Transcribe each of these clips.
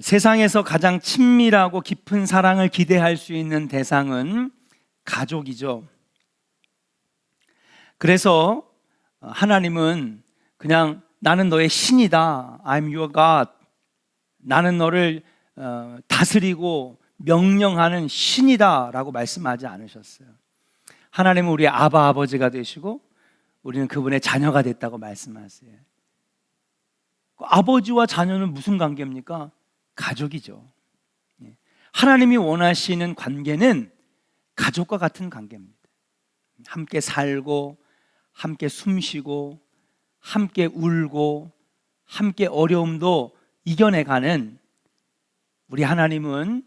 세상에서 가장 친밀하고 깊은 사랑을 기대할 수 있는 대상은 가족이죠. 그래서 하나님은 그냥 나는 너의 신이다, I'm your God, 나는 너를 다스리고 명령하는 신이다 라고 말씀하지 않으셨어요. 하나님은 우리의 아바 아버지가 되시고 우리는 그분의 자녀가 됐다고 말씀하세요. 아버지와 자녀는 무슨 관계입니까? 가족이죠. 하나님이 원하시는 관계는 가족과 같은 관계입니다. 함께 살고 함께 숨쉬고 함께 울고 함께 어려움도 이겨내가는 우리 하나님은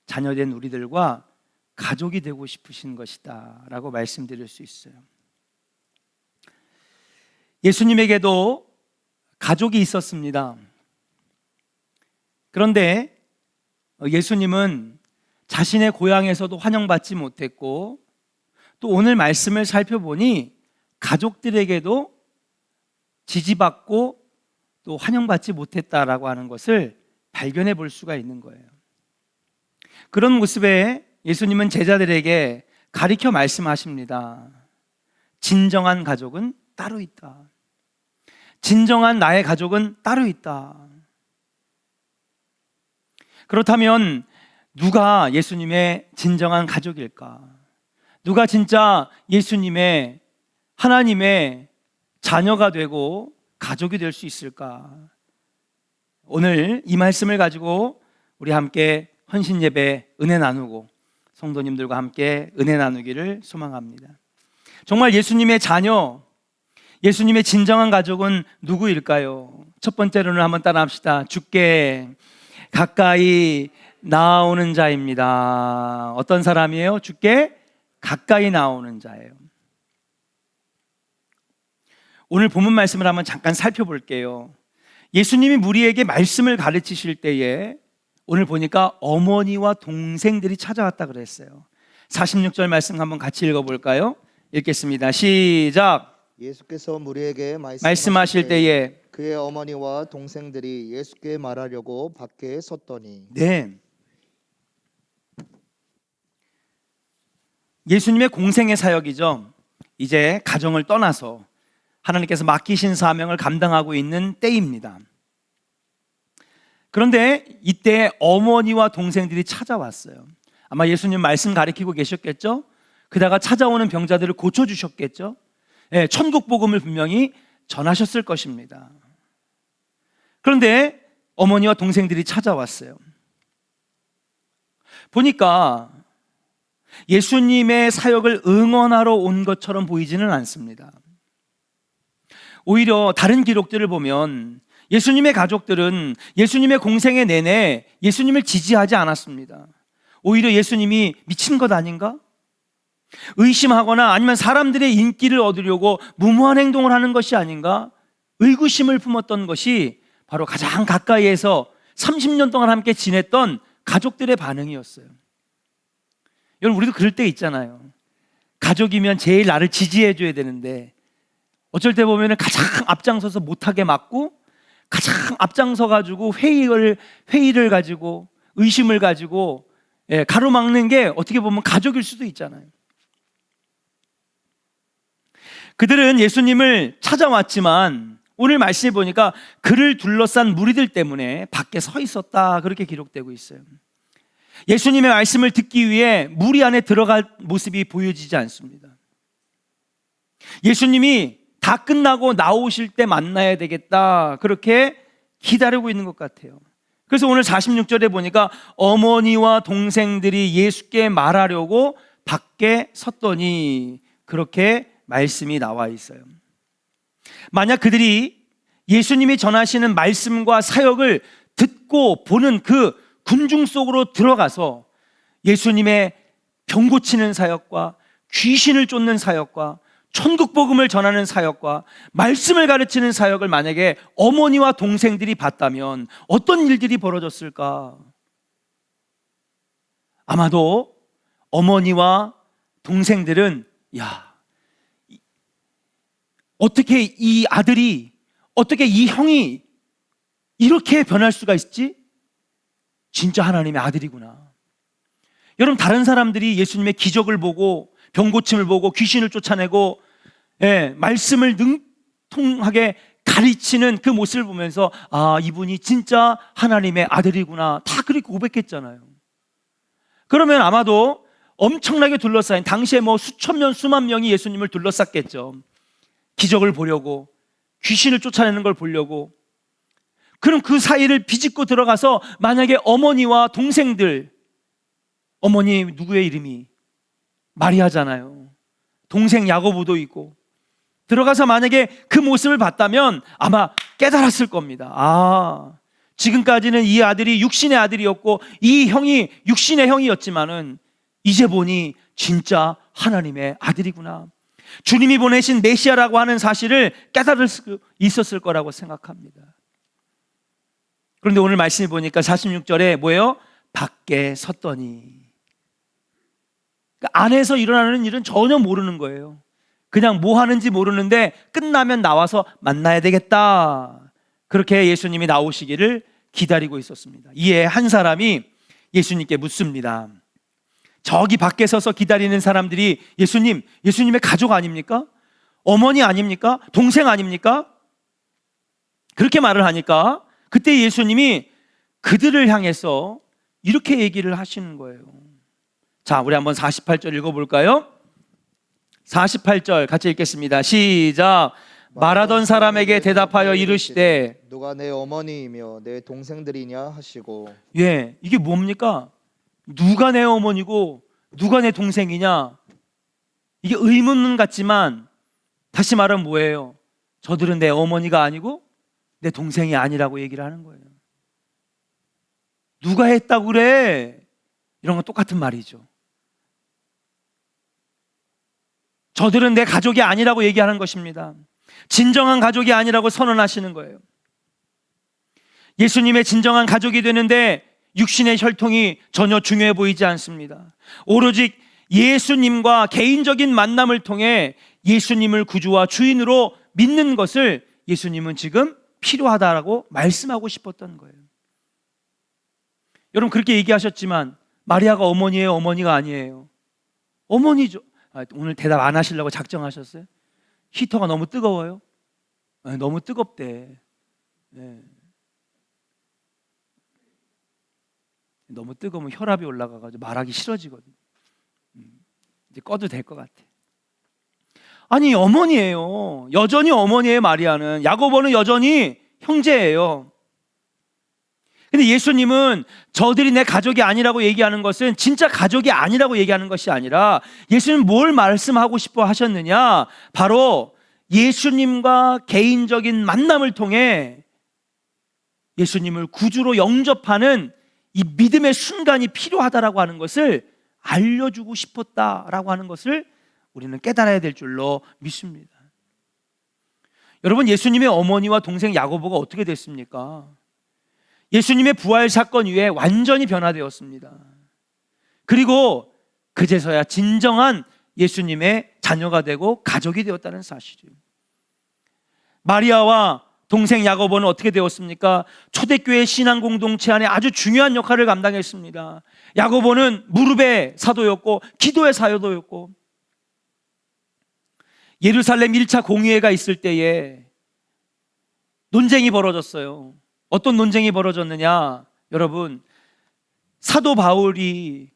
자녀된 우리들과 가족이 되고 싶으신 것이다 라고 말씀드릴 수 있어요. 예수님에게도 가족이 있었습니다. 그런데 예수님은 자신의 고향에서도 환영받지 못했고, 또 오늘 말씀을 살펴보니 가족들에게도 지지받고 또 환영받지 못했다라고 하는 것을 발견해 볼 수가 있는 거예요. 그런 모습에 예수님은 제자들에게 가리켜 말씀하십니다. 진정한 가족은 따로 있다. 진정한 나의 가족은 따로 있다. 그렇다면 누가 예수님의 진정한 가족일까? 누가 진짜 예수님의 하나님의 자녀가 되고 가족이 될 수 있을까? 오늘 이 말씀을 가지고 우리 함께 헌신 예배 은혜 나누고 성도님들과 함께 은혜 나누기를 소망합니다. 정말 예수님의 자녀, 예수님의 진정한 가족은 누구일까요? 첫 번째로는 한번 따라합시다. 주께 가까이 나오는 자입니다. 어떤 사람이에요? 주께 가까이 나오는 자예요. 오늘 본문 말씀을 한번 잠깐 살펴볼게요. 예수님이 무리에게 말씀을 가르치실 때에 오늘 보니까 어머니와 동생들이 찾아왔다 그랬어요. 46절 말씀 한번 같이 읽어볼까요? 읽겠습니다. 시작. 예수께서 무리에게 말씀하실 때에 그의 어머니와 동생들이 예수께 말하려고 밖에 섰더니. 네, 예수님의 공생의 사역이죠. 이제 가정을 떠나서 하나님께서 맡기신 사명을 감당하고 있는 때입니다. 그런데 이때 어머니와 동생들이 찾아왔어요. 아마 예수님 말씀 가리키고 계셨겠죠? 그다가 찾아오는 병자들을 고쳐주셨겠죠? 네, 천국 복음을 분명히 전하셨을 것입니다. 그런데 어머니와 동생들이 찾아왔어요. 보니까 예수님의 사역을 응원하러 온 것처럼 보이지는 않습니다. 오히려 다른 기록들을 보면 예수님의 가족들은 예수님의 공생애 내내 예수님을 지지하지 않았습니다. 오히려 예수님이 미친 것 아닌가? 의심하거나 아니면 사람들의 인기를 얻으려고 무모한 행동을 하는 것이 아닌가? 의구심을 품었던 것이 바로 가장 가까이에서 30년 동안 함께 지냈던 가족들의 반응이었어요. 여러분, 우리도 그럴 때 있잖아요. 가족이면 제일 나를 지지해 줘야 되는데 어쩔 때 보면 가장 앞장서서 못하게 막고 가장 앞장서 가지고 회의를 가지고 의심을 가지고 가로막는 게 어떻게 보면 가족일 수도 있잖아요. 그들은 예수님을 찾아왔지만 오늘 말씀해 보니까 그를 둘러싼 무리들 때문에 밖에 서 있었다, 그렇게 기록되고 있어요. 예수님의 말씀을 듣기 위해 무리 안에 들어갈 모습이 보여지지 않습니다. 예수님이 다 끝나고 나오실 때 만나야 되겠다, 그렇게 기다리고 있는 것 같아요. 그래서 오늘 46절에 보니까 어머니와 동생들이 예수께 말하려고 밖에 섰더니, 그렇게 말씀이 나와 있어요. 만약 그들이 예수님이 전하시는 말씀과 사역을 듣고 보는 그 군중 속으로 들어가서 예수님의 병 고치는 사역과 귀신을 쫓는 사역과 천국 복음을 전하는 사역과 말씀을 가르치는 사역을 만약에 어머니와 동생들이 봤다면 어떤 일들이 벌어졌을까? 아마도 어머니와 동생들은 어떻게 이 아들이, 어떻게 이 형이 이렇게 변할 수가 있지? 진짜 하나님의 아들이구나. 여러분, 다른 사람들이 예수님의 기적을 보고 병고침을 보고 귀신을 쫓아내고 말씀을 능통하게 가르치는 그 모습을 보면서 아, 이분이 진짜 하나님의 아들이구나, 다 그렇게 고백했잖아요. 그러면 아마도 엄청나게 둘러싸인, 당시에 뭐 수천 명 수만 명이 예수님을 둘러쌌겠죠. 기적을 보려고, 귀신을 쫓아내는 걸 보려고. 그럼 그 사이를 비집고 들어가서 만약에 어머니와 동생들, 어머니 누구의 이름이? 마리아잖아요. 동생 야고보도 있고. 들어가서 만약에 그 모습을 봤다면 아마 깨달았을 겁니다. 아, 지금까지는 이 아들이 육신의 아들이었고 이 형이 육신의 형이었지만은 이제 보니 진짜 하나님의 아들이구나. 주님이 보내신 메시아라고 하는 사실을 깨달을 수 있었을 거라고 생각합니다. 그런데 오늘 말씀을 보니까 46절에 뭐예요? 밖에 섰더니. 그러니까 안에서 일어나는 일은 전혀 모르는 거예요. 그냥 뭐 하는지 모르는데 끝나면 나와서 만나야 되겠다. 그렇게 예수님이 나오시기를 기다리고 있었습니다. 이에 한 사람이 예수님께 묻습니다. 저기 밖에 서서 기다리는 사람들이 예수님의 가족 아닙니까? 어머니 아닙니까? 동생 아닙니까? 그렇게 말을 하니까 그때 예수님이 그들을 향해서 이렇게 얘기를 하시는 거예요. 자, 우리 한번 48절 읽어볼까요? 48절 같이 읽겠습니다. 시작. 말하던 사람에게 대답하여 이르시되 누가 내 어머니이며 내 동생들이냐 하시고. 예, 이게 뭡니까? 누가 내 어머니고 누가 내 동생이냐? 이게 의문 같지만 다시 말하면 뭐예요? 저들은 내 어머니가 아니고 내 동생이 아니라고 얘기를 하는 거예요. 누가 했다고 그래? 이런 건 똑같은 말이죠. 저들은 내 가족이 아니라고 얘기하는 것입니다. 진정한 가족이 아니라고 선언하시는 거예요. 예수님의 진정한 가족이 되는데 육신의 혈통이 전혀 중요해 보이지 않습니다. 오로지 예수님과 개인적인 만남을 통해 예수님을 구주와 주인으로 믿는 것을 예수님은 지금 필요하다라고 말씀하고 싶었던 거예요. 여러분, 그렇게 얘기하셨지만 마리아가 어머니예요, 어머니가 아니에요? 어머니죠. 오늘 대답 안 하시려고 작정하셨어요? 히터가 너무 뜨거워요? 너무 뜨겁대. 네. 너무 뜨거우면 혈압이 올라가가지고 말하기 싫어지거든요. 이제 꺼도 될 것 같아. 아니, 어머니예요. 여전히 어머니예요. 마리아는. 야고보는 여전히 형제예요. 근데 예수님은 저들이 내 가족이 아니라고 얘기하는 것은 진짜 가족이 아니라고 얘기하는 것이 아니라 예수님 뭘 말씀하고 싶어 하셨느냐? 바로 예수님과 개인적인 만남을 통해 예수님을 구주로 영접하는 이 믿음의 순간이 필요하다라고 하는 것을 알려주고 싶었다라고 하는 것을 우리는 깨달아야 될 줄로 믿습니다. 여러분, 예수님의 어머니와 동생 야고보가 어떻게 됐습니까? 예수님의 부활 사건 이후에 완전히 변화되었습니다. 그리고 그제서야 진정한 예수님의 자녀가 되고 가족이 되었다는 사실이에요. 마리아와 동생 야고보는 어떻게 되었습니까? 초대교회 신앙 공동체 안에 아주 중요한 역할을 감당했습니다. 야고보는 무릎의 사도였고 기도의 사도였고, 예루살렘 1차 공의회가 있을 때에 논쟁이 벌어졌어요. 어떤 논쟁이 벌어졌느냐? 여러분, 사도 바울이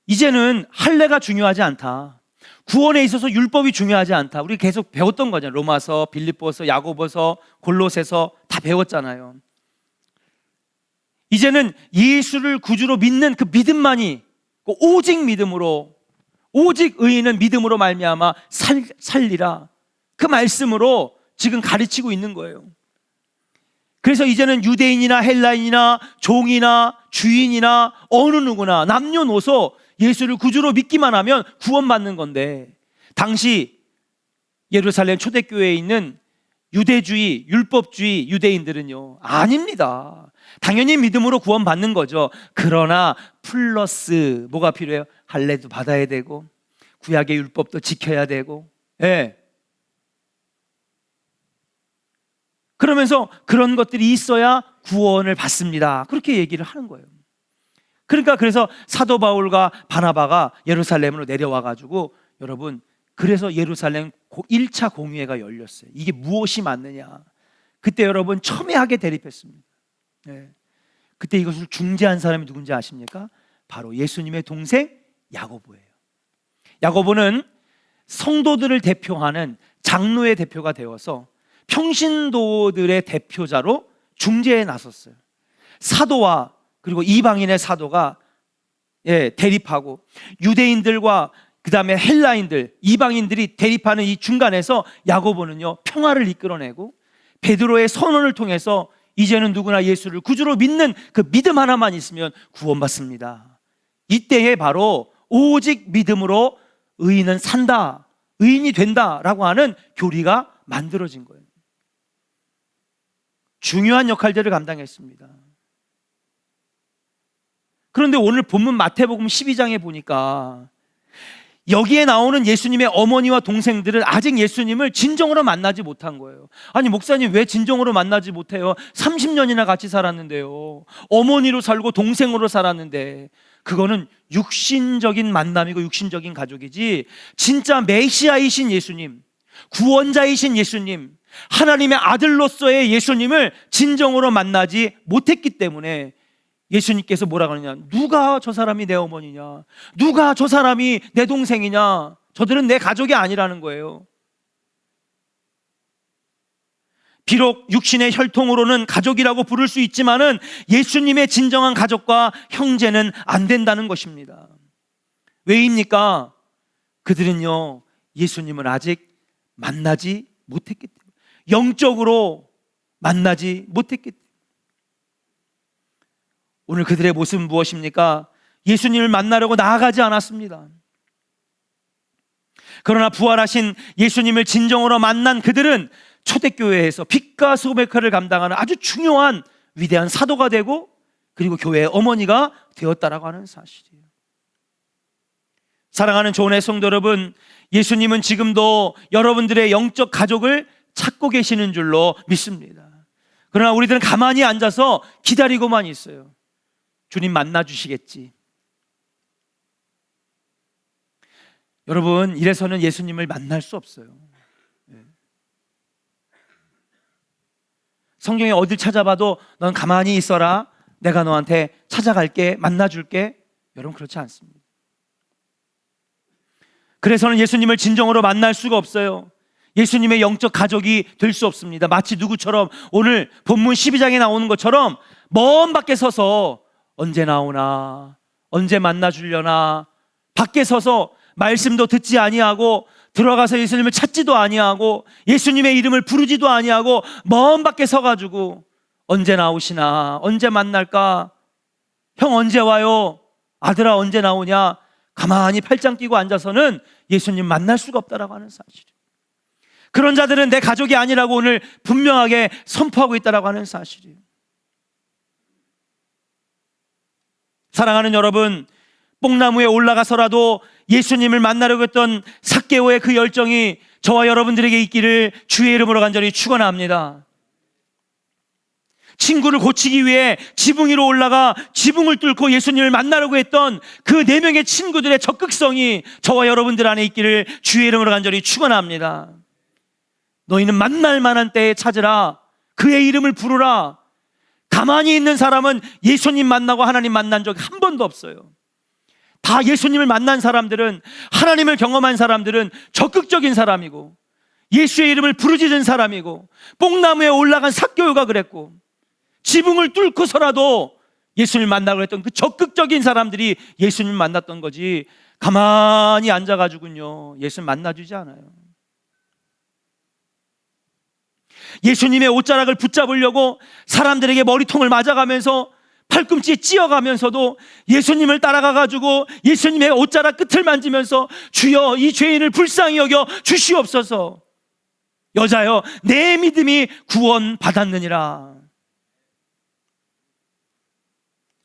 이제는 할례가 중요하지 않다, 구원에 있어서 율법이 중요하지 않다, 우리 계속 배웠던 거잖아요. 로마서, 빌립보서, 야고보서, 골로새서 다 배웠잖아요. 이제는 예수를 구주로 믿는 그 믿음만이, 오직 믿음으로, 오직 의인은 믿음으로 말미암아 살리라, 그 말씀으로 지금 가르치고 있는 거예요. 그래서 이제는 유대인이나 헬라인이나 종이나 주인이나 어느 누구나 남녀노소 예수를 구주로 믿기만 하면 구원받는 건데, 당시 예루살렘 초대교회에 있는 유대주의, 율법주의 유대인들은요, 아닙니다. 당연히 믿음으로 구원받는 거죠. 그러나 플러스 뭐가 필요해요? 할례도 받아야 되고 구약의 율법도 지켜야 되고, 그러면서 그런 것들이 있어야 구원을 받습니다. 그렇게 얘기를 하는 거예요. 그러니까 그래서 사도 바울과 바나바가 예루살렘으로 내려와 가지고 여러분, 그래서 예루살렘 1차 공의회가 열렸어요. 이게 무엇이 맞느냐. 그때 여러분 첨예하게 대립했습니다. 네. 그때 이것을 중재한 사람이 누군지 아십니까? 바로 예수님의 동생 야고보예요. 야고보는 성도들을 대표하는 장로의 대표가 되어서 평신도들의 대표자로 중재에 나섰어요. 사도와 그리고 이방인의 사도가 대립하고, 유대인들과 그 다음에 헬라인들, 이방인들이 대립하는 이 중간에서 야고보는요 평화를 이끌어내고, 베드로의 선언을 통해서 이제는 누구나 예수를 구주로 믿는 그 믿음 하나만 있으면 구원받습니다. 이때에 바로 오직 믿음으로 의인은 산다, 의인이 된다라고 하는 교리가 만들어진 거예요. 중요한 역할들을 감당했습니다. 그런데 오늘 본문 마태복음 12장에 보니까 여기에 나오는 예수님의 어머니와 동생들은 아직 예수님을 진정으로 만나지 못한 거예요. 아니 목사님, 왜 진정으로 만나지 못해요? 30년이나 같이 살았는데요. 어머니로 살고 동생으로 살았는데. 그거는 육신적인 만남이고 육신적인 가족이지, 진짜 메시아이신 예수님, 구원자이신 예수님, 하나님의 아들로서의 예수님을 진정으로 만나지 못했기 때문에 예수님께서 뭐라고 하느냐, 누가 저 사람이 내 어머니냐, 누가 저 사람이 내 동생이냐, 저들은 내 가족이 아니라는 거예요. 비록 육신의 혈통으로는 가족이라고 부를 수 있지만은 예수님의 진정한 가족과 형제는 안 된다는 것입니다. 왜입니까? 그들은요 예수님을 아직 만나지 못했기 때문에, 영적으로 만나지 못했기 때문에. 오늘 그들의 모습은 무엇입니까? 예수님을 만나려고 나아가지 않았습니다. 그러나 부활하신 예수님을 진정으로 만난 그들은 초대교회에서 빛과 소금의 역할을 감당하는 아주 중요한 위대한 사도가 되고, 그리고 교회의 어머니가 되었다라고 하는 사실이에요. 사랑하는 조은의 성도 여러분, 예수님은 지금도 여러분들의 영적 가족을 찾고 계시는 줄로 믿습니다. 그러나 우리들은 가만히 앉아서 기다리고만 있어요. 주님 만나 주시겠지. 여러분, 이래서는 예수님을 만날 수 없어요. 성경에 어딜 찾아봐도 넌 가만히 있어라, 내가 너한테 찾아갈게, 만나줄게. 여러분, 그렇지 않습니다. 그래서는 예수님을 진정으로 만날 수가 없어요. 예수님의 영적 가족이 될 수 없습니다. 마치 누구처럼, 오늘 본문 12장에 나오는 것처럼 먼 밖에 서서 언제 나오나, 언제 만나주려나, 밖에 서서 말씀도 듣지 아니하고 들어가서 예수님을 찾지도 아니하고 예수님의 이름을 부르지도 아니하고 먼 밖에 서가지고 언제 나오시나, 언제 만날까, 형 언제 와요, 아들아 언제 나오냐, 가만히 팔짱 끼고 앉아서는 예수님 만날 수가 없다라고 하는 사실이에요. 그런 자들은 내 가족이 아니라고 오늘 분명하게 선포하고 있다라고 하는 사실이에요. 사랑하는 여러분, 뽕나무에 올라가서라도 예수님을 만나려고 했던 삭개오의 그 열정이 저와 여러분들에게 있기를 주의 이름으로 간절히 축원합니다. 친구를 고치기 위해 지붕 위로 올라가 지붕을 뚫고 예수님을 만나려고 했던 그 4명의 친구들의 적극성이 저와 여러분들 안에 있기를 주의 이름으로 간절히 축원합니다. 너희는 만날 만한 때에 찾으라, 그의 이름을 부르라. 가만히 있는 사람은 예수님 만나고 하나님 만난 적 한 번도 없어요. 다 예수님을 만난 사람들은, 하나님을 경험한 사람들은 적극적인 사람이고, 예수의 이름을 부르짖은 사람이고, 뽕나무에 올라간 삭개오가 그랬고, 지붕을 뚫고서라도 예수님을 만나고 했던 그 적극적인 사람들이 예수님을 만났던 거지, 가만히 앉아가지고요 예수님 만나주지 않아요. 예수님의 옷자락을 붙잡으려고 사람들에게 머리통을 맞아가면서 팔꿈치에 찧어가면서도 예수님을 따라가가지고 예수님의 옷자락 끝을 만지면서 주여 이 죄인을 불쌍히 여겨 주시옵소서, 여자여 내 믿음이 구원 받았느니라.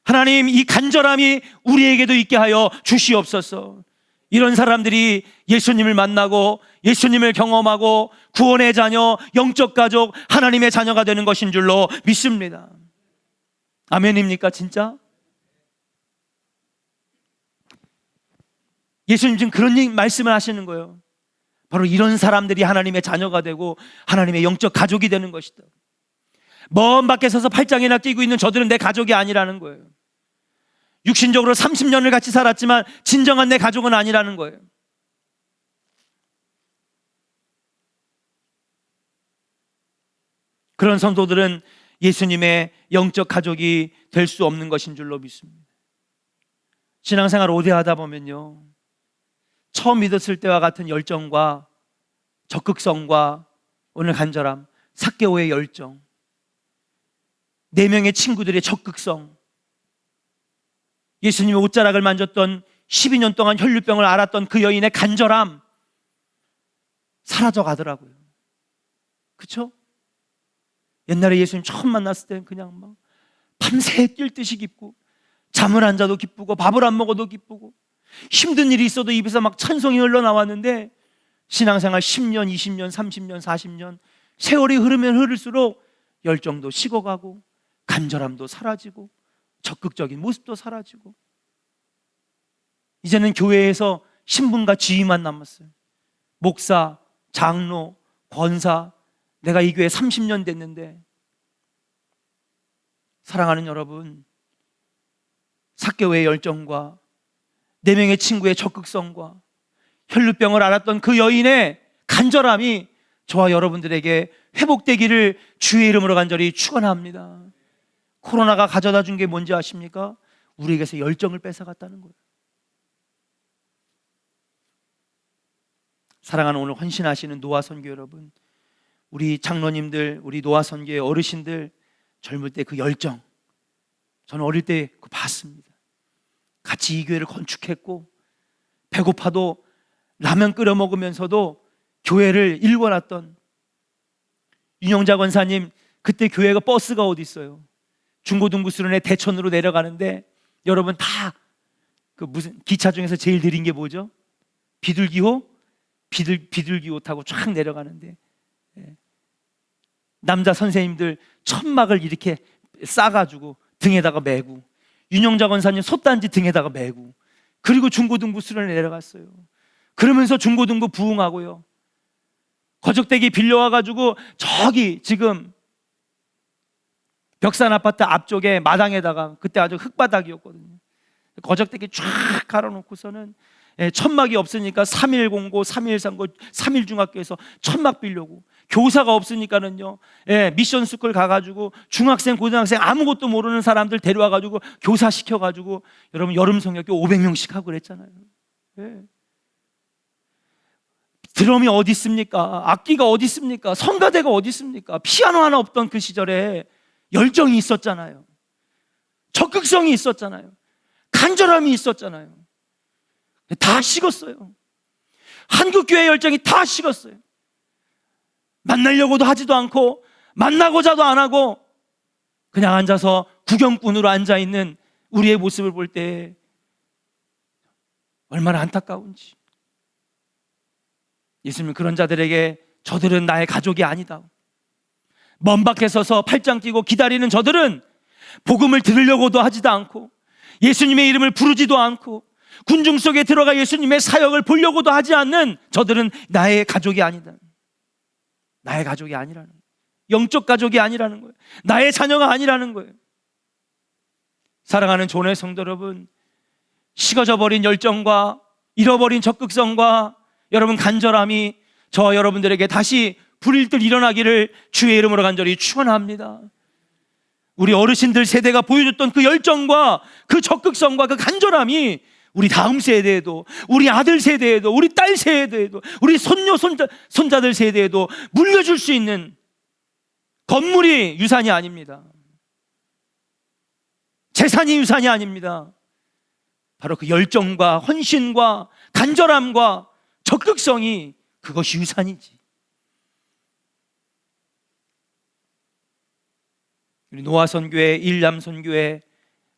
하나님, 이 간절함이 우리에게도 있게 하여 주시옵소서. 이런 사람들이 예수님을 만나고 예수님을 경험하고 구원의 자녀, 영적 가족, 하나님의 자녀가 되는 것인 줄로 믿습니다. 아멘입니까 진짜? 예수님 지금 그런 말씀을 하시는 거예요. 바로 이런 사람들이 하나님의 자녀가 되고 하나님의 영적 가족이 되는 것이다. 먼 밖에 서서 팔짱이나 끼고 있는 저들은 내 가족이 아니라는 거예요. 육신적으로 30년을 같이 살았지만 진정한 내 가족은 아니라는 거예요. 그런 성도들은 예수님의 영적 가족이 될 수 없는 것인 줄로 믿습니다. 신앙생활 오래 하다 보면요, 처음 믿었을 때와 같은 열정과 적극성과 오늘 간절함, 삭개오의 열정, 4명의 친구들의 적극성, 예수님의 옷자락을 만졌던 12년 동안 혈류병을 앓았던 그 여인의 간절함 사라져 가더라고요. 그렇죠? 옛날에 예수님 처음 만났을 때는 그냥 막 밤새 뛸 듯이 기쁘고 잠을 안 자도 기쁘고 밥을 안 먹어도 기쁘고 힘든 일이 있어도 입에서 막 찬송이 흘러나왔는데 신앙생활 10년, 20년, 30년, 40년 세월이 흐르면 흐를수록 열정도 식어가고 간절함도 사라지고 적극적인 모습도 사라지고 이제는 교회에서 신분과 지위만 남았어요. 목사, 장로, 권사, 내가 이 교회 30년 됐는데 사랑하는 여러분, 삭개오의 열정과 4명의 친구의 적극성과 혈루병을 앓았던 그 여인의 간절함이 저와 여러분들에게 회복되기를 주의 이름으로 간절히 축원합니다. 코로나가 가져다 준 게 뭔지 아십니까? 우리에게서 열정을 뺏어갔다는 거예요. 사랑하는 오늘 헌신하시는 노아 선교 여러분, 우리 장로님들, 우리 노아 선교의 어르신들 젊을 때 그 열정, 저는 어릴 때 그거 봤습니다. 같이 이 교회를 건축했고 배고파도 라면 끓여 먹으면서도 교회를 일궈놨던 윤영자 권사님, 그때 교회가 버스가 어디 있어요? 중고등부 수련회 대천으로 내려가는데 여러분 다 그 무슨 기차 중에서 제일 느린 게 뭐죠? 비둘기호? 비둘기호 타고 쫙 내려가는데 남자 선생님들 천막을 이렇게 싸가지고 등에다가 메고 윤영자 권사님 솥단지 등에다가 메고 그리고 중고등부 수련회 내려갔어요. 그러면서 중고등부 부흥하고요. 거적대기 빌려와가지고 저기 지금 벽산 아파트 앞쪽에 마당에다가 그때 아주 흙바닥이었거든요. 거적대기 쫙 갈아놓고서는 천막이 없으니까 3.1공고, 3.1상고, 3.1중학교에서 천막 빌려고 교사가 없으니까는요, 미션 스쿨 가가지고 중학생, 고등학생 아무것도 모르는 사람들 데려와가지고 교사 시켜가지고 여러분 여름 성역교 500명씩 하고 그랬잖아요. 드럼이 어디 있습니까? 악기가 어디 있습니까? 성가대가 어디 있습니까? 피아노 하나 없던 그 시절에 열정이 있었잖아요. 적극성이 있었잖아요. 간절함이 있었잖아요. 다 식었어요. 한국교회 열정이 다 식었어요. 만나려고도 하지도 않고 만나고자도 안 하고 그냥 앉아서 구경꾼으로 앉아있는 우리의 모습을 볼 때 얼마나 안타까운지. 예수님 그런 자들에게 저들은 나의 가족이 아니다, 먼 밖에 서서 팔짱 끼고 기다리는 저들은 복음을 들으려고도 하지도 않고 예수님의 이름을 부르지도 않고 군중 속에 들어가 예수님의 사역을 보려고도 하지 않는 저들은 나의 가족이 아니다. 나의 가족이 아니라는 거예요. 영적 가족이 아니라는 거예요. 나의 자녀가 아니라는 거예요. 사랑하는 존의 성도 여러분, 식어져 버린 열정과 잃어버린 적극성과 여러분 간절함이 저와 여러분들에게 다시 불일들 일어나기를 주의 이름으로 간절히 축원합니다. 우리 어르신들 세대가 보여줬던 그 열정과 그 적극성과 그 간절함이 우리 다음 세대에도, 우리 아들 세대에도, 우리 딸 세대에도, 우리 손녀 손자들 세대에도 물려줄 수 있는 건물이 유산이 아닙니다. 재산이 유산이 아닙니다. 바로 그 열정과 헌신과 간절함과 적극성이, 그것이 유산이지. 우리 노아 선교회, 일남 선교회,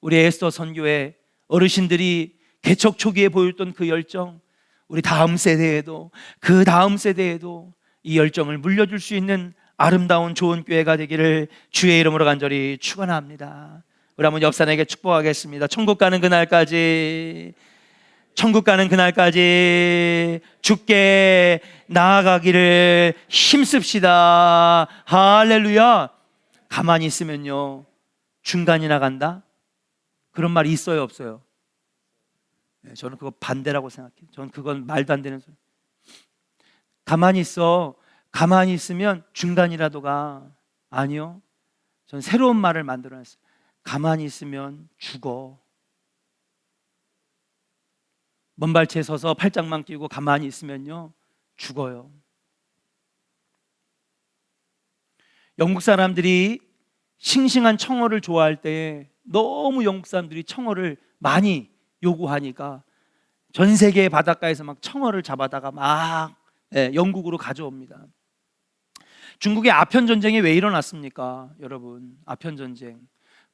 우리 에스더 선교회 어르신들이 개척 초기에 보였던 그 열정, 우리 다음 세대에도, 그 다음 세대에도 이 열정을 물려줄 수 있는 아름다운 좋은 교회가 되기를 주의 이름으로 간절히 축원합니다. 우리 한번 옆 사람에게 축복하겠습니다. 천국 가는 그날까지 천국 가는 그날까지 주께 나아가기를 힘씁시다. 할렐루야. 가만히 있으면요, 중간이나 간다? 그런 말이 있어요, 없어요? 저는 그거 반대라고 생각해요. 저는 그건 말도 안 되는 소리. 가만히 있어. 가만히 있으면 중간이라도 가. 아니요. 전 새로운 말을 만들어냈어요. 가만히 있으면 죽어. 먼발치에 서서 팔짱만 끼고 가만히 있으면요, 죽어요. 영국 사람들이 싱싱한 청어를 좋아할 때 너무 영국 사람들이 청어를 많이 요구하니까 전 세계 바닷가에서 막 청어를 잡아다가 막 영국으로 가져옵니다. 중국의 아편 전쟁이 왜 일어났습니까, 여러분? 아편 전쟁.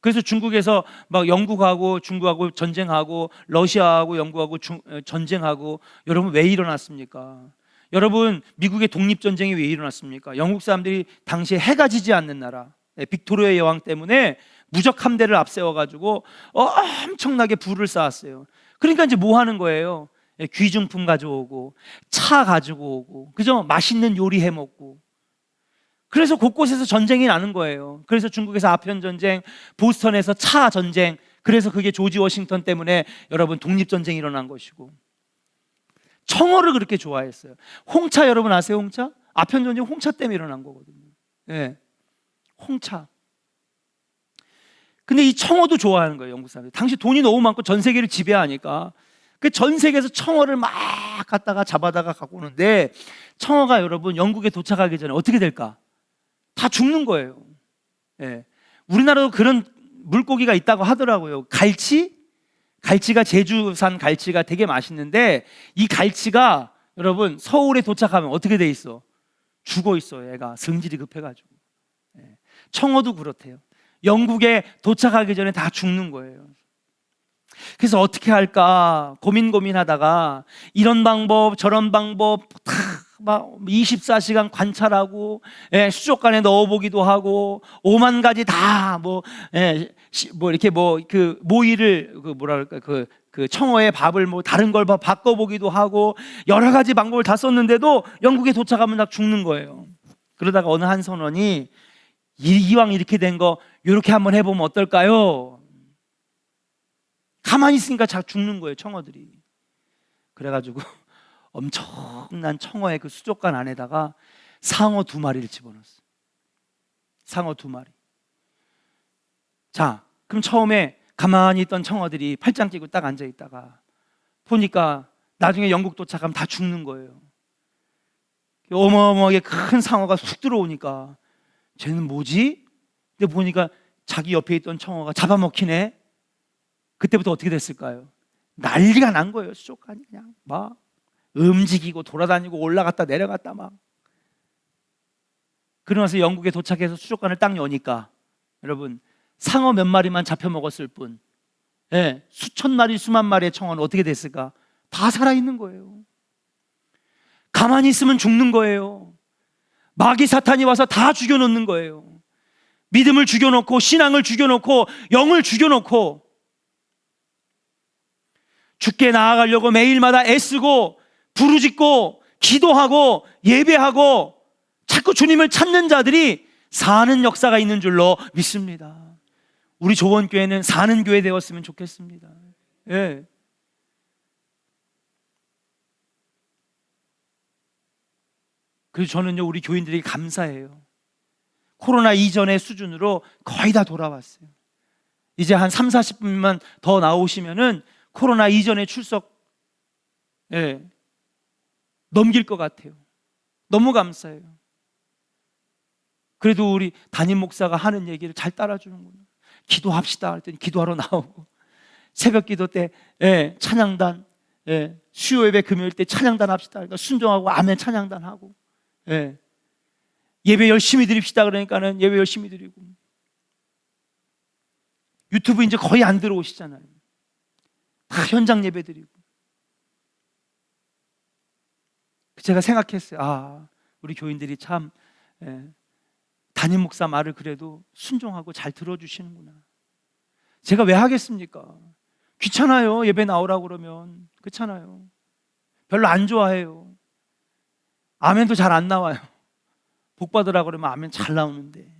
그래서 중국에서 막 영국하고 중국하고 전쟁하고 러시아하고 영국하고 전쟁하고, 여러분 왜 일어났습니까? 여러분, 미국의 독립전쟁이 왜 일어났습니까? 영국 사람들이 당시에 해가 지지 않는 나라, 빅토리아 여왕 때문에 무적 함대를 앞세워가지고 엄청나게 부를 쌓았어요. 그러니까 이제 뭐 하는 거예요? 귀중품 가져오고 차 가지고 오고, 그죠? 맛있는 요리 해 먹고. 그래서 곳곳에서 전쟁이 나는 거예요. 그래서 중국에서 아편 전쟁, 보스턴에서 차 전쟁, 그래서 그게 조지 워싱턴 때문에 여러분 독립전쟁이 일어난 것이고, 청어를 그렇게 좋아했어요. 홍차 여러분 아세요? 홍차? 아편 전쟁 홍차 때문에 일어난 거거든요. 네. 홍차. 근데 이 청어도 좋아하는 거예요, 영국 사람들이. 당시 돈이 너무 많고 전 세계를 지배하니까 그 전 세계에서 청어를 막 갖다가 잡아다가 갖고 오는데, 청어가 여러분 영국에 도착하기 전에 어떻게 될까? 다 죽는 거예요. 예. 우리나라도 그런 물고기가 있다고 하더라고요. 갈치? 갈치가 제주산 갈치가 되게 맛있는데, 이 갈치가 여러분 서울에 도착하면 어떻게 돼 있어? 죽어 있어요. 얘가 성질이 급해가지고. 예. 청어도 그렇대요. 영국에 도착하기 전에 다 죽는 거예요. 그래서 어떻게 할까 고민하다가 이런 방법 저런 방법 다 막 24시간 관찰하고, 수족관에 넣어보기도 하고, 5만 가지 다 뭐 이렇게 그 모이를 그 뭐랄까 그 청어의 밥을 뭐 다른 걸 바꿔보기도 하고, 여러 가지 방법을 다 썼는데도 영국에 도착하면 다 죽는 거예요. 그러다가 어느 한 선원이 이왕 이렇게 된 거 이렇게 한번 해보면 어떨까요? 가만히 있으니까 잘 죽는 거예요, 청어들이. 그래가지고 엄청난 청어의 그 수족관 안에다가 상어 2마리를 집어넣었어요. 상어 2마리. 자, 그럼 처음에 가만히 있던 청어들이 팔짱 끼고 딱 앉아 있다가 보니까 나중에 영국 도착하면 다 죽는 거예요. 어마어마하게 큰 상어가 쑥 들어오니까 쟤는 뭐지? 근데 보니까 자기 옆에 있던 청어가 잡아먹히네. 그때부터 어떻게 됐을까요? 난리가 난 거예요. 수족관이 그냥 막 움직이고 돌아다니고 올라갔다 내려갔다 막. 그러면서 영국에 도착해서 수족관을 딱 여니까 여러분, 상어 몇 마리만 잡혀 먹었을 뿐, 수천 마리 수만 마리의 청어는 어떻게 됐을까? 다 살아있는 거예요. 가만히 있으면 죽는 거예요. 마귀 사탄이 와서 다 죽여놓는 거예요. 믿음을 죽여놓고 신앙을 죽여놓고 영을 죽여놓고 주께 나아가려고 매일마다 애쓰고 부르짖고 기도하고 예배하고 자꾸 주님을 찾는 자들이 사는 역사가 있는 줄로 믿습니다. 우리 조원교회는 사는 교회 되었으면 좋겠습니다. 예. 그래서 저는요, 우리 교인들이 감사해요. 코로나 이전의 수준으로 거의 다 돌아왔어요. 이제 한 3, 40분만 더 나오시면은 코로나 이전의 출석 넘길 것 같아요. 너무 감사해요. 그래도 우리 담임 목사가 하는 얘기를 잘 따라주는구나. 기도합시다 할 때는 기도하러 나오고, 새벽 기도 때 찬양단, 수요 예배 금요일 때 찬양단 합시다 그러니까 순종하고 아멘 찬양단 하고, 예배 열심히 드립시다 그러니까는 예배 열심히 드리고. 유튜브 이제 거의 안 들어오시잖아요. 다 현장 예배 드리고. 제가 생각했어요. 아, 우리 교인들이 참 담임 목사 말을 그래도 순종하고 잘 들어주시는구나. 제가 왜 하겠습니까? 귀찮아요. 예배 나오라고 그러면. 그렇잖아요. 별로 안 좋아해요. 아멘도 잘 안 나와요. 복 받으라고 그러면 아멘 잘 나오는데.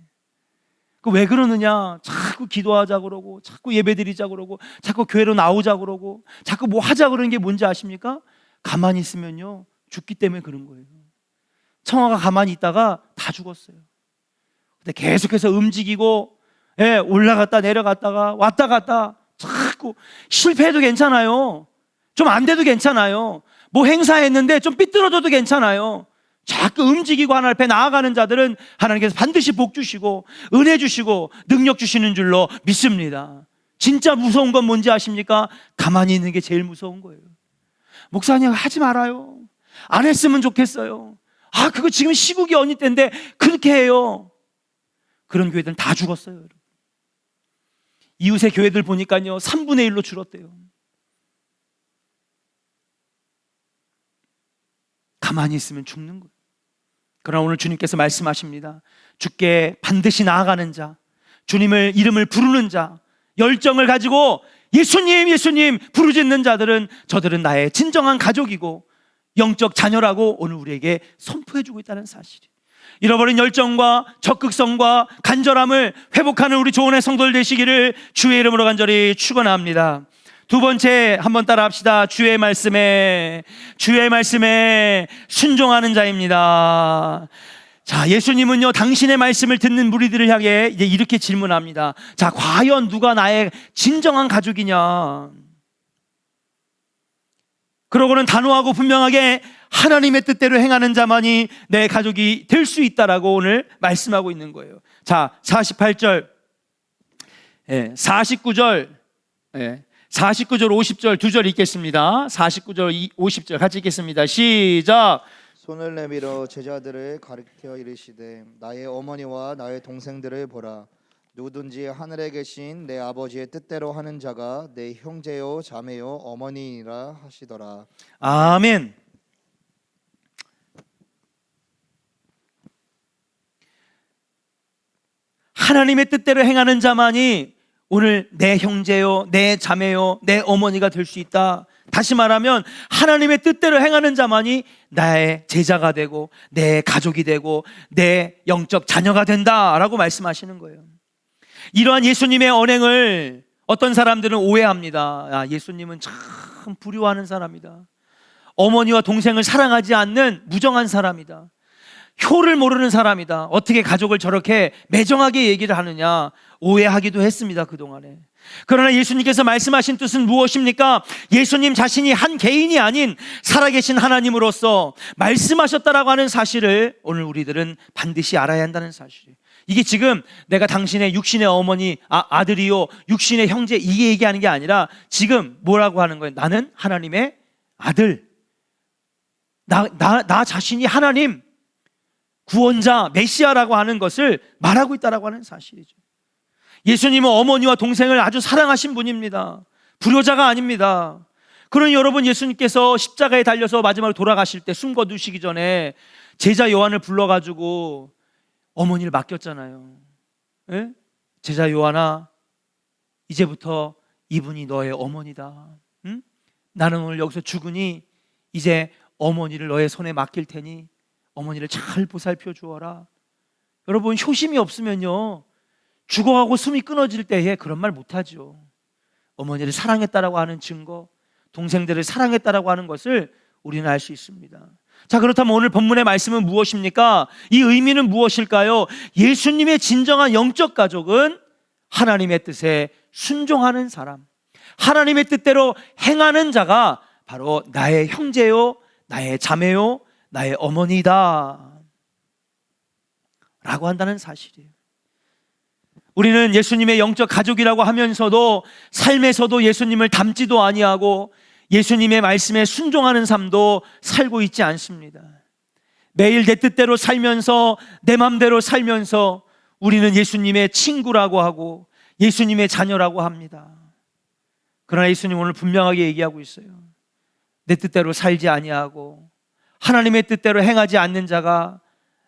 그 왜 그러느냐? 자꾸 기도하자 그러고, 자꾸 예배 드리자 그러고, 자꾸 교회로 나오자 그러고, 자꾸 뭐 하자 그러는 게 뭔지 아십니까? 가만히 있으면요, 죽기 때문에 그런 거예요. 청아가 가만히 있다가 다 죽었어요. 근데 계속해서 움직이고, 예, 올라갔다 내려갔다가 왔다 갔다 자꾸 실패해도 괜찮아요. 좀 안 돼도 괜찮아요. 뭐 행사했는데 좀 삐뚤어져도 괜찮아요. 자꾸 움직이고 하나님 앞에 나아가는 자들은 하나님께서 반드시 복 주시고 은혜 주시고 능력 주시는 줄로 믿습니다. 진짜 무서운 건 뭔지 아십니까? 가만히 있는 게 제일 무서운 거예요. 목사님 하지 말아요. 안 했으면 좋겠어요. 아, 그거 지금 시국이 어느 때인데 그렇게 해요. 그런 교회들은 다 죽었어요. 여러분. 이웃의 교회들 보니까요 3분의 1로 줄었대요. 가만히 있으면 죽는 거예요. 그러나 오늘 주님께서 말씀하십니다. 주께 반드시 나아가는 자, 주님을 이름을 부르는 자, 열정을 가지고 예수님 예수님 부르짖는 자들은 저들은 나의 진정한 가족이고 영적 자녀라고 오늘 우리에게 선포해주고 있다는 사실이에요. 잃어버린 열정과 적극성과 간절함을 회복하는 우리 조은의 성도들 되시기를 주의 이름으로 간절히 축원합니다. 두 번째 한번 따라 합시다. 주의 말씀에 순종하는 자입니다. 자, 예수님은요 당신의 말씀을 듣는 무리들을 향해 이제 이렇게 질문합니다. 자, 과연 누가 나의 진정한 가족이냐? 그러고는 단호하고 분명하게 하나님의 뜻대로 행하는 자만이 내 가족이 될 수 있다라고 오늘 말씀하고 있는 거예요. 자, 48절, 49절, 49절, 50절 두 절 읽겠습니다. 49절, 50절 같이 읽겠습니다. 시작. 손을 내밀어 제자들을 가리켜 이르시되 나의 어머니와 나의 동생들을 보라. 누구든지 하늘에 계신 내 아버지의 뜻대로 하는 자가 내 형제요 자매요 어머니이라 하시더라. 아멘. 하나님의 뜻대로 행하는 자만이 오늘 내 형제요, 내 자매요, 내 어머니가 될 수 있다. 다시 말하면 하나님의 뜻대로 행하는 자만이 나의 제자가 되고 내 가족이 되고 내 영적 자녀가 된다라고 말씀하시는 거예요. 이러한 예수님의 언행을 어떤 사람들은 오해합니다. 아, 예수님은 참 불효하는 사람이다. 어머니와 동생을 사랑하지 않는 무정한 사람이다. 효를 모르는 사람이다. 어떻게 가족을 저렇게 매정하게 얘기를 하느냐 오해하기도 했습니다, 그동안에. 그러나 예수님께서 말씀하신 뜻은 무엇입니까? 예수님 자신이 한 개인이 아닌 살아계신 하나님으로서 말씀하셨다라고 하는 사실을 오늘 우리들은 반드시 알아야 한다는 사실이에요. 이게 지금 내가 당신의 육신의 어머니, 아들이요, 육신의 형제 이게 얘기하는 게 아니라 지금 뭐라고 하는 거예요? 나는 하나님의 아들. 나 자신이 하나님, 구원자, 메시아라고 하는 것을 말하고 있다라고 하는 사실이죠. 예수님은 어머니와 동생을 아주 사랑하신 분입니다. 불효자가 아닙니다. 그러니 여러분, 예수님께서 십자가에 달려서 마지막으로 돌아가실 때 숨 거두시기 전에 제자 요한을 불러가지고 어머니를 맡겼잖아요. 예? 제자 요한아, 이제부터 이분이 너의 어머니다. 응? 나는 오늘 여기서 죽으니 이제 어머니를 너의 손에 맡길 테니 어머니를 잘 보살펴 주어라. 여러분, 효심이 없으면요 죽어가고 숨이 끊어질 때에 그런 말 못하죠. 어머니를 사랑했다라고 하는 증거, 동생들을 사랑했다라고 하는 것을 우리는 알 수 있습니다. 자, 그렇다면 오늘 본문의 말씀은 무엇입니까? 이 의미는 무엇일까요? 예수님의 진정한 영적 가족은 하나님의 뜻에 순종하는 사람, 하나님의 뜻대로 행하는 자가 바로 나의 형제요, 나의 자매요, 나의 어머니다 라고 한다는 사실이에요. 우리는 예수님의 영적 가족이라고 하면서도 삶에서도 예수님을 닮지도 아니하고 예수님의 말씀에 순종하는 삶도 살고 있지 않습니다. 매일 내 뜻대로 살면서 내 맘대로 살면서 우리는 예수님의 친구라고 하고 예수님의 자녀라고 합니다. 그러나 예수님 오늘 분명하게 얘기하고 있어요. 내 뜻대로 살지 아니하고 하나님의 뜻대로 행하지 않는 자가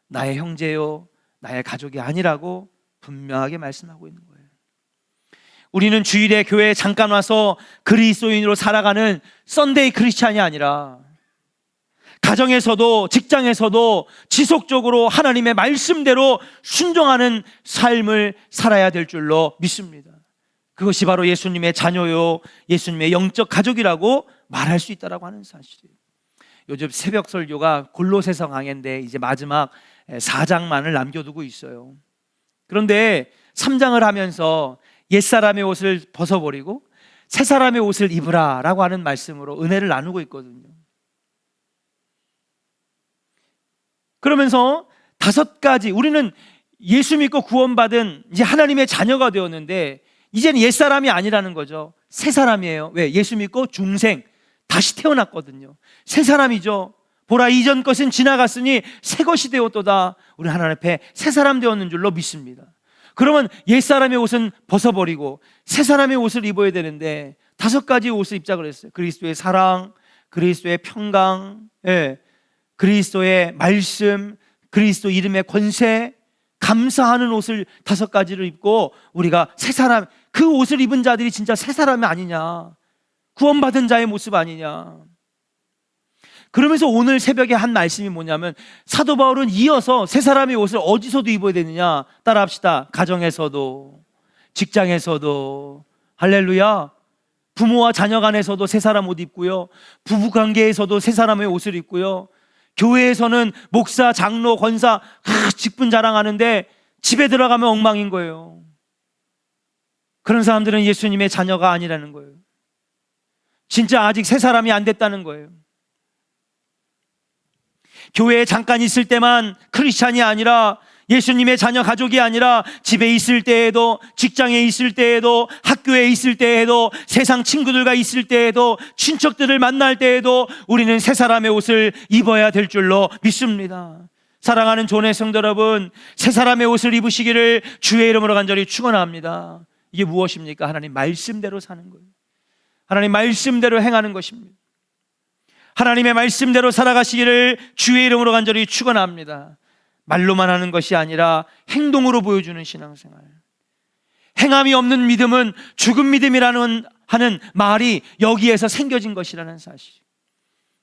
나의 형제요 나의 가족이 아니라고 분명하게 말씀하고 있는 거예요. 우리는 주일에 교회에 잠깐 와서 그리스도인으로 살아가는 썬데이 크리스찬이 아니라 가정에서도 직장에서도 지속적으로 하나님의 말씀대로 순종하는 삶을 살아야 될 줄로 믿습니다. 그것이 바로 예수님의 자녀요, 예수님의 영적 가족이라고 말할 수 있다고 하는 사실이에요. 요즘 새벽 설교가 골로새서 강해인데 이제 마지막 4장만을 남겨두고 있어요. 그런데 3장을 하면서 옛사람의 옷을 벗어버리고 새사람의 옷을 입으라 라고 하는 말씀으로 은혜를 나누고 있거든요. 그러면서 5가지, 우리는 예수 믿고 구원받은 이제 하나님의 자녀가 되었는데 이제는 옛사람이 아니라는 거죠. 새사람이에요. 왜? 예수 믿고 중생, 다시 태어났거든요. 새사람이죠. 보라, 이전 것은 지나갔으니 새 것이 되었도다. 우리 하나님 앞에 새사람 되었는 줄로 믿습니다. 그러면 옛사람의 옷은 벗어버리고 새사람의 옷을 입어야 되는데 5가지 옷을 입자 그랬어요. 그리스도의 사랑, 그리스도의 평강, 그리스도의 말씀, 그리스도 이름의 권세, 감사하는 옷을 5가지를 입고 우리가 새사람, 그 옷을 입은 자들이 진짜 새사람이 아니냐, 구원받은 자의 모습 아니냐. 그러면서 오늘 새벽에 한 말씀이 뭐냐면 사도 바울은 이어서 새사람의 옷을 어디서도 입어야 되느냐, 따라합시다. 가정에서도, 직장에서도, 할렐루야. 부모와 자녀 간에서도 새사람 옷 입고요, 부부관계에서도 새사람의 옷을 입고요, 교회에서는 목사, 장로, 권사 직분 자랑하는데 집에 들어가면 엉망인 거예요. 그런 사람들은 예수님의 자녀가 아니라는 거예요. 진짜 아직 새 사람이 안 됐다는 거예요. 교회에 잠깐 있을 때만 크리스찬이 아니라, 예수님의 자녀 가족이 아니라 집에 있을 때에도, 직장에 있을 때에도, 학교에 있을 때에도, 세상 친구들과 있을 때에도, 친척들을 만날 때에도 우리는 새 사람의 옷을 입어야 될 줄로 믿습니다. 사랑하는 존의 성도 여러분, 새 사람의 옷을 입으시기를 주의 이름으로 간절히 축원합니다. 이게 무엇입니까? 하나님 말씀대로 사는 거예요. 하나님 말씀대로 행하는 것입니다. 하나님의 말씀대로 살아가시기를 주의 이름으로 간절히 축원합니다. 말로만 하는 것이 아니라 행동으로 보여주는 신앙생활. 행함이 없는 믿음은 죽은 믿음이라는 하는 말이 여기에서 생겨진 것이라는 사실.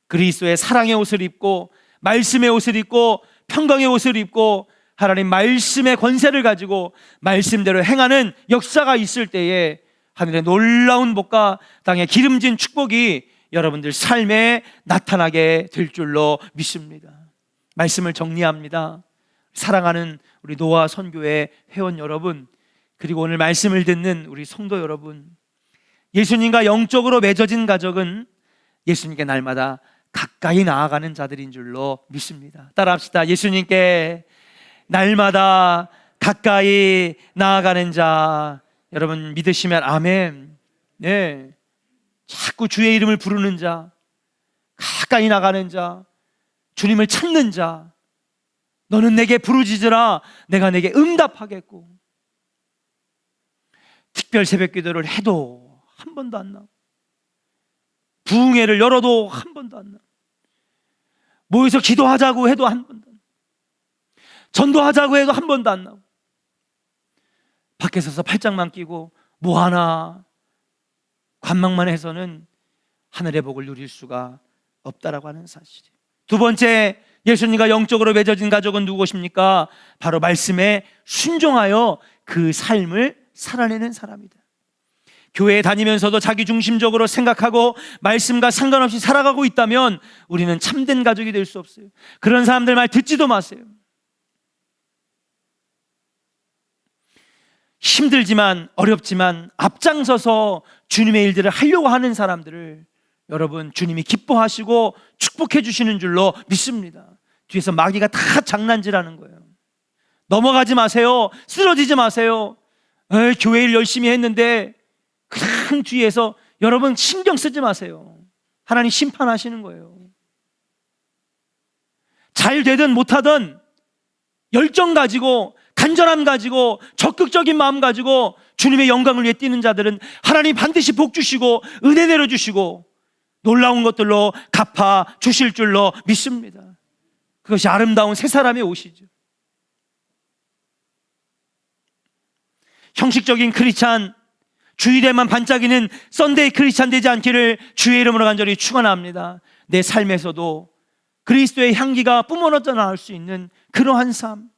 그리스도의 사랑의 옷을 입고, 말씀의 옷을 입고, 평강의 옷을 입고, 하나님 말씀의 권세를 가지고 말씀대로 행하는 역사가 있을 때에 하늘의 놀라운 복과 땅의 기름진 축복이 여러분들 삶에 나타나게 될 줄로 믿습니다. 말씀을 정리합니다. 사랑하는 우리 노아 선교회 회원 여러분, 그리고 오늘 말씀을 듣는 우리 성도 여러분, 예수님과 영적으로 맺어진 가족은 예수님께 날마다 가까이 나아가는 자들인 줄로 믿습니다. 따라합시다. 예수님께 날마다 가까이 나아가는 자. 여러분 믿으시면 아멘. 네. 자꾸 주의 이름을 부르는 자, 가까이 나가는 자, 주님을 찾는 자. 너는 내게 부르짖으라, 내가 내게 응답하겠고. 특별 새벽 기도를 해도 한 번도 안 나오고, 부흥회를 열어도 한 번도 안 나오고, 모여서 기도하자고 해도 한 번도 안 나오고, 전도하자고 해도 한 번도 안 나오고, 밖에 서서 팔짱만 끼고 뭐하나 관망만 해서는 하늘의 복을 누릴 수가 없다라고 하는 사실이에요. 두 번째, 예수님과 영적으로 맺어진 가족은 누구십니까? 바로 말씀에 순종하여 그 삶을 살아내는 사람이다. 교회에 다니면서도 자기 중심적으로 생각하고 말씀과 상관없이 살아가고 있다면 우리는 참된 가족이 될 수 없어요. 그런 사람들 말 듣지도 마세요. 힘들지만 어렵지만 앞장서서 주님의 일들을 하려고 하는 사람들을 여러분 주님이 기뻐하시고 축복해 주시는 줄로 믿습니다. 뒤에서 마귀가 다 장난질하는 거예요. 넘어가지 마세요. 쓰러지지 마세요. 교회 일 열심히 했는데 그냥 뒤에서 여러분 신경 쓰지 마세요. 하나님 심판하시는 거예요. 잘 되든 못하든 열정 가지고, 간절함 가지고, 적극적인 마음 가지고 주님의 영광을 위해 뛰는 자들은 하나님 반드시 복 주시고 은혜 내려주시고 놀라운 것들로 갚아 주실 줄로 믿습니다. 그것이 아름다운 새 사람의 옷이죠. 형식적인 크리스찬, 주일에만 반짝이는 썬데이 크리스찬 되지 않기를 주의 이름으로 간절히 축원합니다. 내 삶에서도 그리스도의 향기가 뿜어져 나올 수 있는 그러한 삶,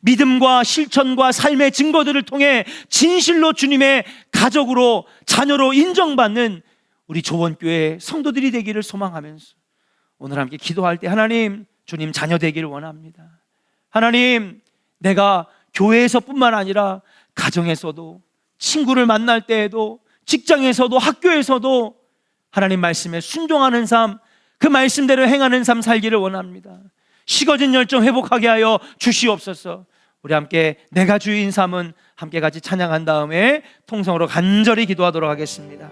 믿음과 실천과 삶의 증거들을 통해 진실로 주님의 가족으로, 자녀로 인정받는 우리 조원교회 성도들이 되기를 소망하면서 오늘 함께 기도할 때, 하나님, 주님 자녀 되기를 원합니다. 하나님, 내가 교회에서뿐만 아니라 가정에서도, 친구를 만날 때에도, 직장에서도, 학교에서도 하나님 말씀에 순종하는 삶, 그 말씀대로 행하는 삶 살기를 원합니다. 식어진 열정 회복하게 하여 주시옵소서. 우리 함께 내가 주인 삶은 함께 같이 찬양한 다음에 통성으로 간절히 기도하도록 하겠습니다.